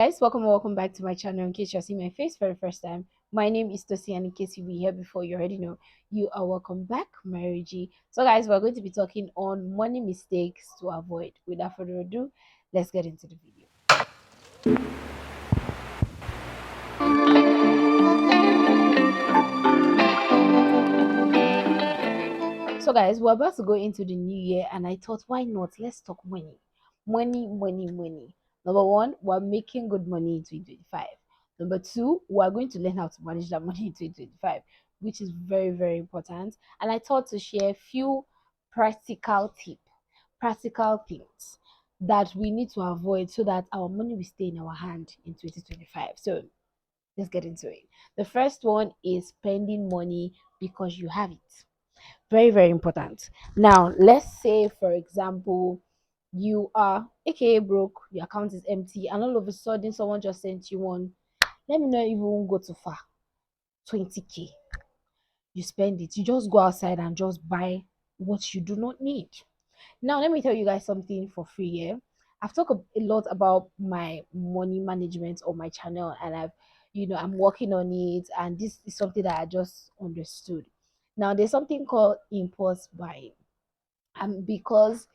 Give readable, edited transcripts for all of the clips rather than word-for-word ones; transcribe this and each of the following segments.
Guys, welcome back to my channel. In case you're seeing my face for the first time, my name is Tosi, and in case you be here before, you already know, you are welcome back, Mary G. So guys, we're going to be talking on money mistakes to avoid. Without further ado, let's get into the video. So guys, we're about to go into the new year, and I thought, why not? Let's talk money. Money. Number one, we're making good money in 2025. Number two, we're going to learn how to manage that money in 2025, which is very important. And I thought to share a few practical things that we need to avoid so that our money will stay in our hand in 2025. So let's get into it. The first one is spending money because you have it. Very important. Now let's say, for example, you are aka broke, your account is empty, and all of a sudden someone just sent you one. Let me not even go too far. 20k. You spend it. You just go outside and just buy what you do not need. Now let me tell you guys something for free. Yeah, I've talked a lot about my money management on my channel, and I'm working on it, and this is something that I just understood. Now there's something called impulse buying, and because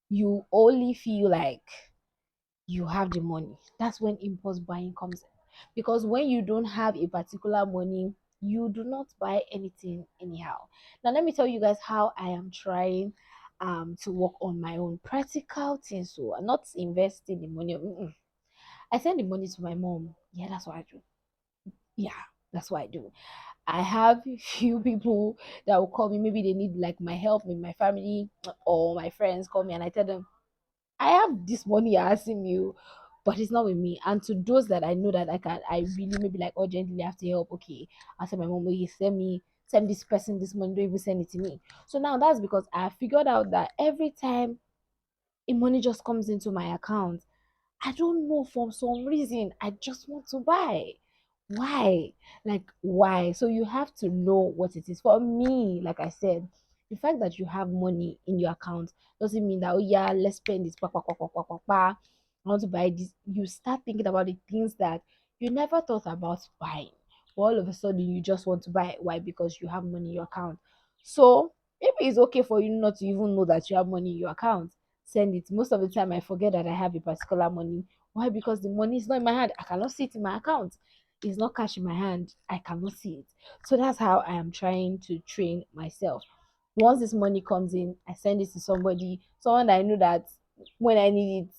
you only feel like you have the money, that's when impulse buying comes in. Because when you don't have a particular money, you do not buy anything anyhow. Now let me tell you guys how I am trying to work on my own practical things. So I'm not investing the money. I send the money to my mom. Yeah, that's what I do. Yeah, that's what I do. I have few people that will call me. Maybe they need like my help with my family, or my friends call me, and I tell them I have this money you're asking me, oh, but it's not with me. And to those that I know that I really maybe like urgently have to help. Okay, I said my mom, okay, send this person this money. Don't even send it to me. So now that's because I figured out that every time a money just comes into my account, I don't know, for some reason I just want to buy. Why? Like why? So you have to know what it is. For me, like I said, the fact that you have money in your account doesn't mean that, oh yeah, let's spend this. I want to buy this. You start thinking about the things that you never thought about buying. But all of a sudden you just want to buy it. Why? Because you have money in your account. So maybe it's okay for you not to even know that you have money in your account. Send it. Most of the time I forget that I have a particular money. Why? Because the money is not in my hand. I cannot see it in my account. It's not cash in my hand. I cannot see it. So that's how I am trying to train myself. Once this money comes in, I send it to somebody, someone that I know that when I need it,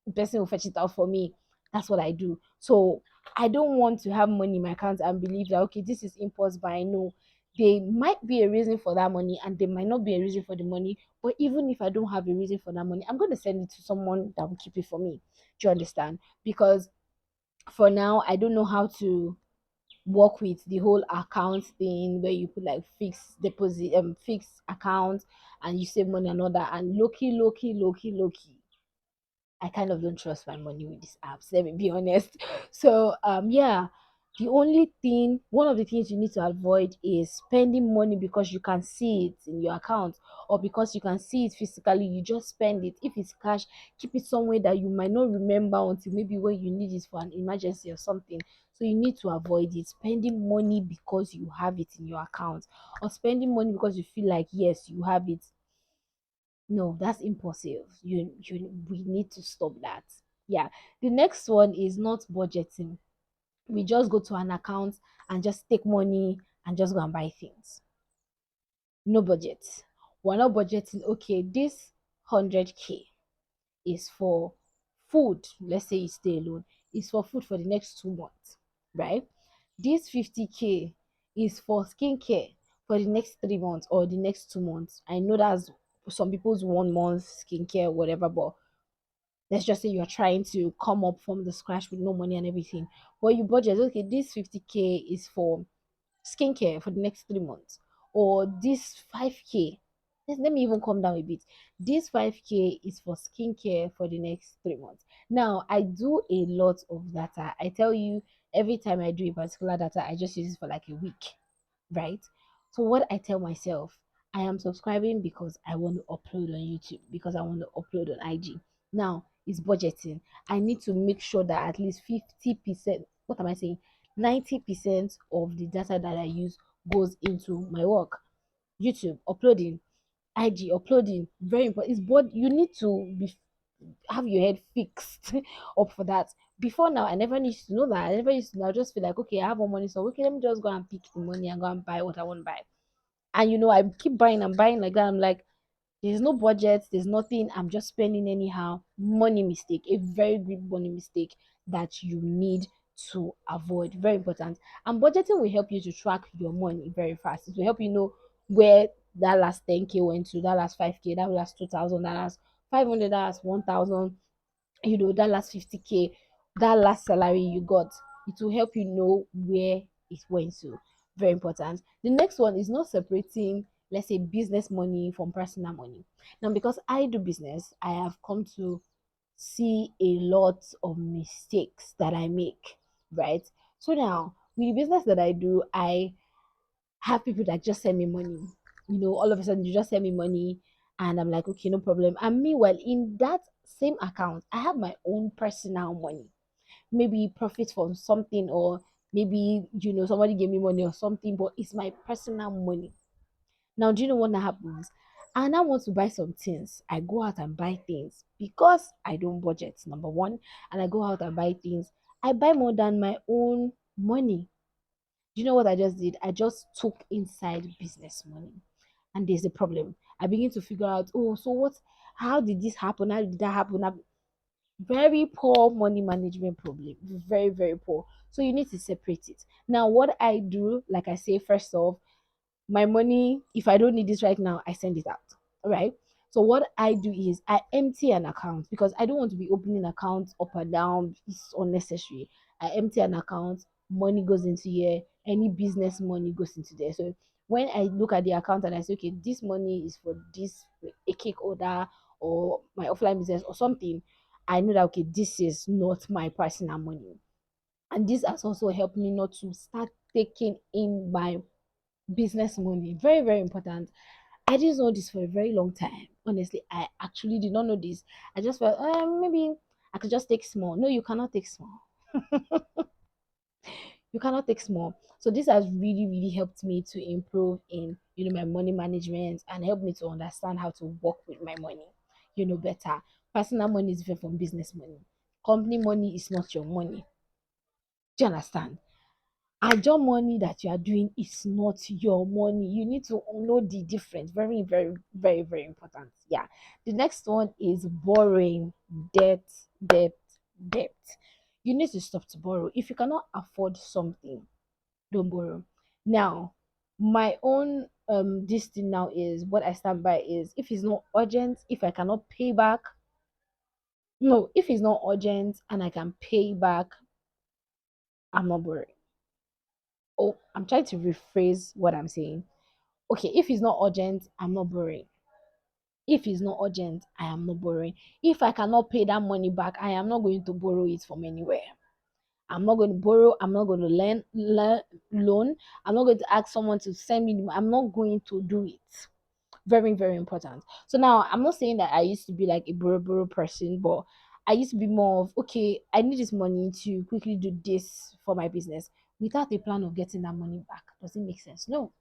the person will fetch it out for me. That's what I do. So I don't want to have money in my account and believe that, okay, this is impulse buy. No, there might be a reason for that money, and there might not be a reason for the money. But even if I don't have a reason for that money, I'm going to send it to someone that will keep it for me. Do you understand? Because for now, I don't know how to work with the whole account thing where you put like fixed deposit, fixed account, and you save money and all that. And low key, I kind of don't trust my money with these apps. Let me be honest. So yeah, one of the things you need to avoid is spending money because you can see it in your account, or because you can see it physically. You just spend it. If it's cash, keep it somewhere that you might not remember until maybe when you need it for an emergency or something. So you need to avoid it. Spending money because you have it in your account, or spending money because you feel like yes you have it. No, that's impossible. We need to stop that. Yeah. The next one is not budgeting. We just go to an account and just take money and just go and buy things. No budget. We're not budgeting. Okay, this 100k is for food. Let's say you stay alone. It's for food for the next 2 months, right? This 50k is for skincare for the next 3 months or the next 2 months. I know that's some people's 1 month skincare, whatever, but let's just say you're trying to come up from the scratch with no money and everything. But you budget, okay, this 50k is for skincare for the next 3 months, or this 5k. Let me even come down a bit. This 5k is for skincare for the next 3 months. Now, I do a lot of data. I tell you, every time I do a particular data, I just use it for like a week, right? So, what I tell myself, I am subscribing because I want to upload on YouTube, because I want to upload on IG. Now, is budgeting. I need to make sure that at least 50%, what am I saying? 90% of the data that I use goes into my work. YouTube uploading, IG uploading, very important. It's but you need to be have your head fixed up for that. Before now, I never used to know that. I never used to know. I just feel like, okay, I have more money, so okay, let me just go and pick the money and go and buy what I want to buy. And I keep buying and buying like that. I'm like, there's no budget, there's nothing. I'm just spending anyhow. Money mistake, a very big money mistake that you need to avoid. Very important. And budgeting will help you to track your money very fast. It will help you know where that last 10K went to, that last 5K, that last 2,000, that last 500, that last 1,000, that last 50K, that last salary you got. It will help you know where it went to. Very important. The next one is not separating, let's say, business money from personal money. Now, because I do business, I have come to see a lot of mistakes that I make, right? So now, with the business that I do, I have people that just send me money. All of a sudden, you just send me money, and I'm like, okay, no problem. And meanwhile, in that same account, I have my own personal money, maybe profit from something, or maybe somebody gave me money or something, but it's my personal money. Now, do you know what that happens? And I want to buy some things. I go out and buy things because I don't budget, number one. And I go out and buy things. I buy more than my own money. Do you know what I just did? I just took inside business money. And there's a problem. I begin to figure out, oh, so what? How did this happen? How did that happen? Very poor money management problem. Very, very poor. So you need to separate it. Now, what I do, like I say, first off, my money, if I don't need this right now, I send it out. All right. So what I do is I empty an account because I don't want to be opening accounts up and down. It's unnecessary. I empty an account, money goes into here, any business money goes into there. So when I look at the account and I say, okay, this money is for this, a cake order or my offline business or something, I know that okay, this is not my personal money. And this has also helped me not to start taking in my business money. Very, very important. I didn't know this for a very long time. Honestly, I actually did not know this. I just felt, maybe I could just take small. No, you cannot take small. You cannot take small. So this has really, really helped me to improve in, my money management and help me to understand how to work with my money, better. Personal money is different from business money. Company money is not your money. Do you understand? Ajo money that you are doing is not your money. You need to know the difference. Very, very, very, very important. Yeah. The next one is borrowing, debt, debt, debt. You need to stop to borrow. If you cannot afford something, don't borrow. Now, my own this thing now is what I stand by is if it's not urgent, if I cannot pay back, no, if it's not urgent and I can pay back, I'm not borrowing. Oh, I'm trying to rephrase what I'm saying. Okay, if it's not urgent, I'm not borrowing. If it's not urgent, I am not borrowing. If I cannot pay that money back, I am not going to borrow it from anywhere. I'm not going to borrow. I'm not going to loan. I'm not going to ask someone to send me. I'm not going to do it. Very, very important. So now I'm not saying that I used to be like a borrow person, but I used to be more of okay, I need this money to quickly do this for my business without a plan of getting that money back. Does it make sense? No.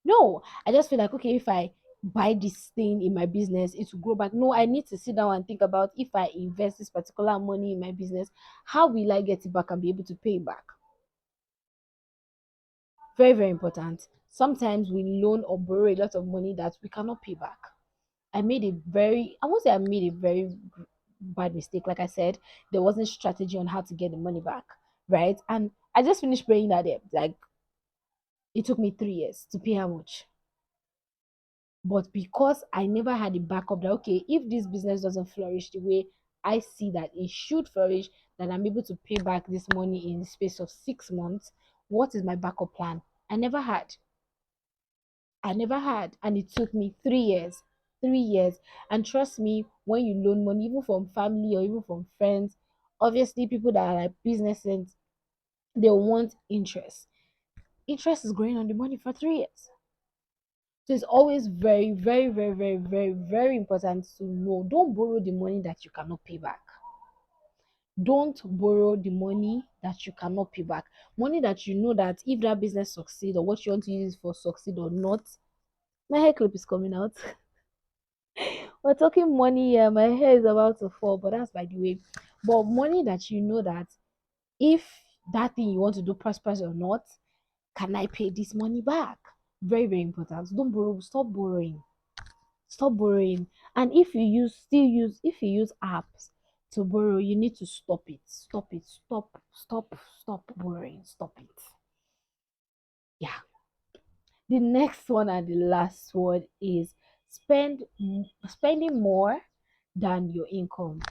No, I just feel like okay, if I buy this thing in my business, it will grow back. No, I need to sit down and think about if I invest this particular money in my business, how will I get it back and be able to pay it back? Very, very important. Sometimes we loan or borrow a lot of money that we cannot pay back. I won't say I made a very bad mistake. Like I said, there wasn't strategy on how to get the money back, right? And I just finished paying that debt. Like it took me 3 years to pay how much? But because I never had a backup that okay, if this business doesn't flourish the way I see that it should flourish, that I'm able to pay back this money in the space of 6 months, what is my backup plan? I never had. I never had. And it took me 3 years. 3 years. And trust me, when you loan money, even from family or even from friends, obviously people that are like businesses, they want interest. Interest is going on the money for 3 years. So it's always very, very, very, very, very, very important to know. Don't borrow the money that you cannot pay back. Don't borrow the money that you cannot pay back. Money that you know that if that business succeed or what you want to use it for succeed or not. My hair clip is coming out. We're talking money here. My hair is about to fall, but that's by the way. But money that you know that if that thing you want to do prospers or not, can I pay this money back? Very, very important. Don't borrow, stop borrowing. Stop borrowing. And if you use apps to borrow, you need to stop it. Stop it. Stop borrowing. Stop it. Yeah. The next one and the last one is spending more than your income.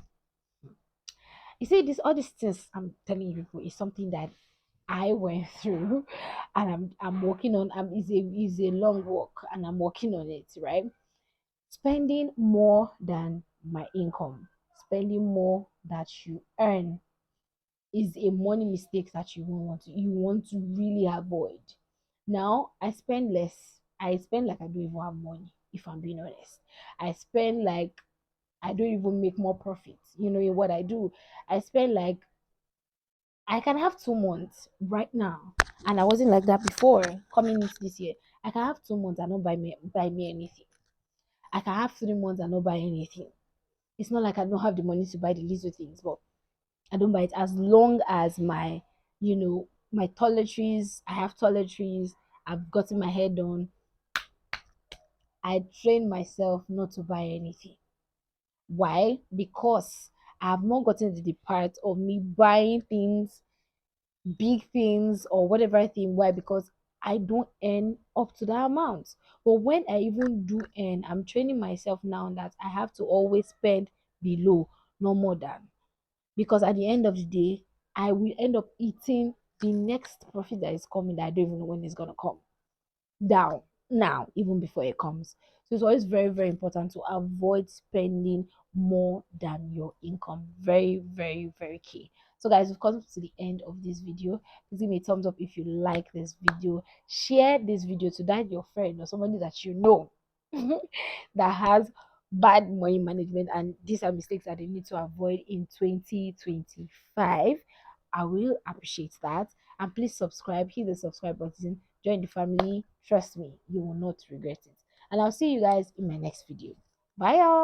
You see, this all these things I'm telling you people is something that I went through, and I'm working on. Is a long walk, and I'm working on it. Right, spending more than my income, spending more that you earn is a money mistake that you want to really avoid. Now I spend less. I spend like I don't even have money. If I'm being honest, I spend like I don't even make more profit. In what I do, I spend like I can have 2 months right now, and I wasn't like that before coming into this year. I can have 2 months and not buy me anything. I can have 3 months and not buy anything. It's not like I don't have the money to buy the little things, but I don't buy it as long as my toiletries. I have toiletries. I've gotten my hair done. I train myself not to buy anything. Why? Because I have not gotten to the part of me buying things, big things or whatever thing. Why? Because I don't earn up to that amount. But when I even do earn, I'm training myself now that I have to always spend below, no more than. Because at the end of the day, I will end up eating the next profit that is coming that I don't even know when it's gonna come down now, even before it comes. So it's always very, very important to avoid spending more than your income. Very, very, very key. So, guys, we've come to the end of this video. Please give me a thumbs up if you like this video. Share this video to that your friend or somebody that you know that has bad money management, and these are mistakes that they need to avoid in 2025. I will appreciate that. And please subscribe, hit the subscribe button, join the family. Trust me, you will not regret it. And I'll see you guys in my next video. Bye, y'all.